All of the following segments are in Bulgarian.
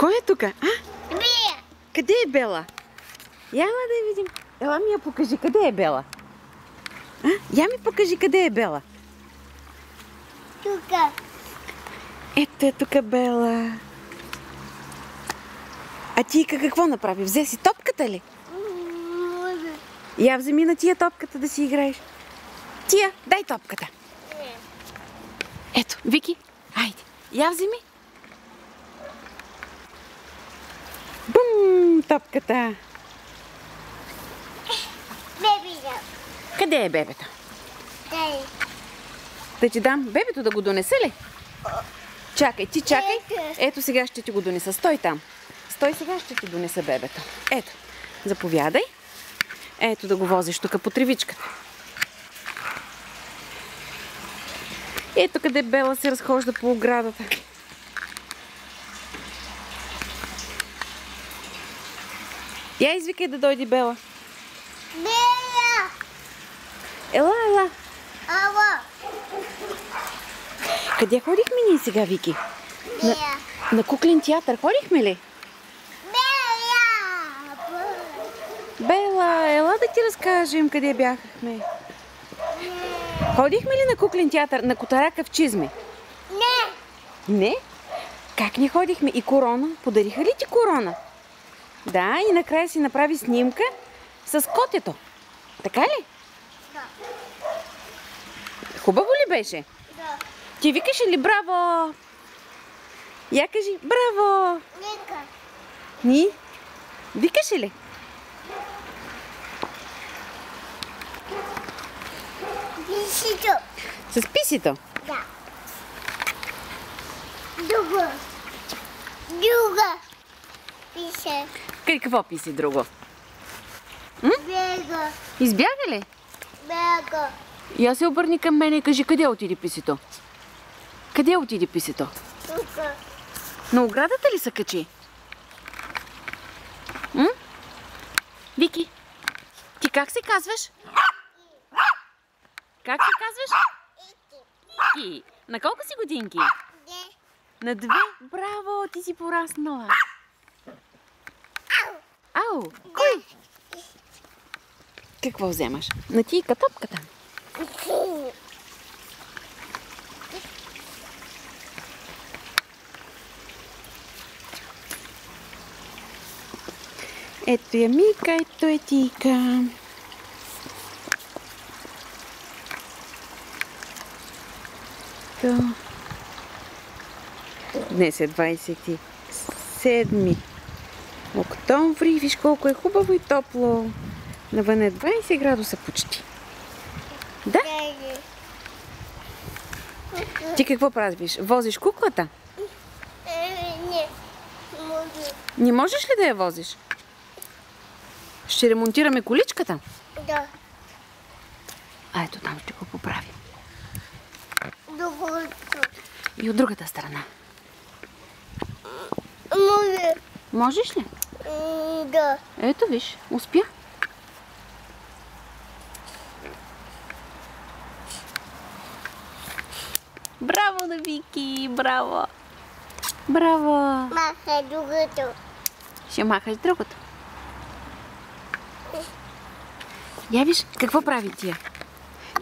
Кой е тук? А? Бия! Къде е Бела? Яла да я видим. Ела ми я покажи, къде е Бела? А? Я ми покажи, къде е Бела. Тука. Ето е тук Бела. А ти какво направи? Взе си топката ли? Може. Я вземи на тия топката да си играеш. Тия, дай топката. Ето, Вики, хайде, я вземи. Бум, топката. Бебида. Къде е бебето? Дай. Да ти дам бебето да го донесе ли? Чакай, ти чакай. Ето сега ще ти го донеса. Стой там. Стой, сега ще ти донеса бебето. Ето, заповядай. Ето да го возиш тук по тревичката. Ето къде Бела се разхожда по оградата. Я извикай да дойде Бела. Бия! Ела, ела. Ала! Къде ходихме ние сега, Вики? Бия! На куклен театър ходихме ли? Бия! Бела, ела да ти разкажем къде бяхме. Ходихме ли на куклен театър на Котарака в Чизме? Не! Не? Как не ходихме? И корона? Подариха ли ти корона? Да, и накрая си направи снимка с котето. Така ли? Да. Хубаво ли беше? Да. Ти викаше ли браво? Я кажи браво! Нека. Ни? Викаше ли? Бисито. С писито? Да. Друга. Друга. Пише. Какво писи друго? Бега. Избяга ли? Бега. Я се обърни към мене и кажи къде отиде писито? Къде отиде писито? Тука. На оградата ли се качи? Вики, ти как се казваш? Как се казваш? Ики. На колко си годинки? Не. На 2. Браво, ти си пораснала. Ау, кой? Какво вземаш? На ти топката. Ето я Мика, ето е Тика. Днес е 27 октомври. Виж колко е хубаво и топло. Навън е 20 градуса почти. Да? Ти какво правиш? Возиш куклата? Не. Може. Не можеш ли да я возиш? Ще ремонтираме количката? Да. А ето там ще го поправим. Другото. И от другата страна. Може. Можеш ли? Да. Ето виж, успя. Браво на Вики, браво. Браво. Маха другото. Ще махаш другото. Я виж, какво прави тия?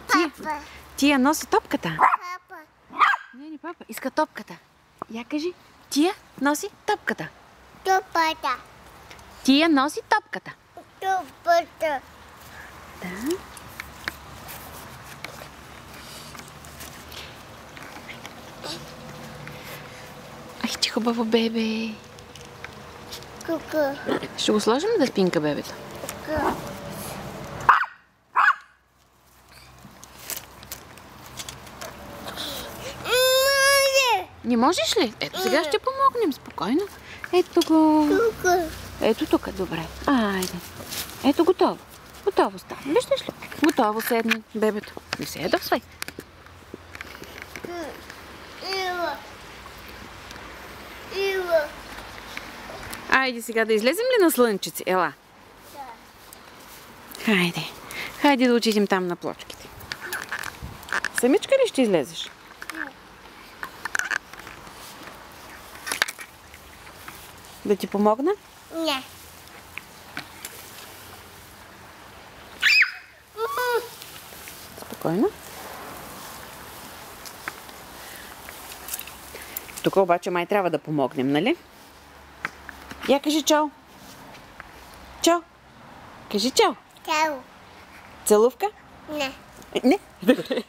Папа. Тия носи топката. Папа. Не, папа, иска топката. Я кажи, тия носи топката. Топата. Тия носи топката. Топата. Да. Ай, ти хубаво бебе. Кука. Ще го сложим да спинка бебето. Кука. Не можеш ли? Ето сега ще помогнем спокойно. Ето го. Кука. Ето тук, добре. Айде. Ето готово. Готово става. Виждаш ли? Готово седна бебето. Не се ядосвай. Ива. Ива. Айде сега да излезем ли на слънчице? Ела. Да. Хайде. Хайде да отидем там на плочките. Самичка ли ще излезеш? Да ти помогна? Не. Спокойно. Тук обаче май трябва да помогнем, нали? Я кажи чао. Чао. Кажи чао. Чао. Целувка? Не. Не. Добре.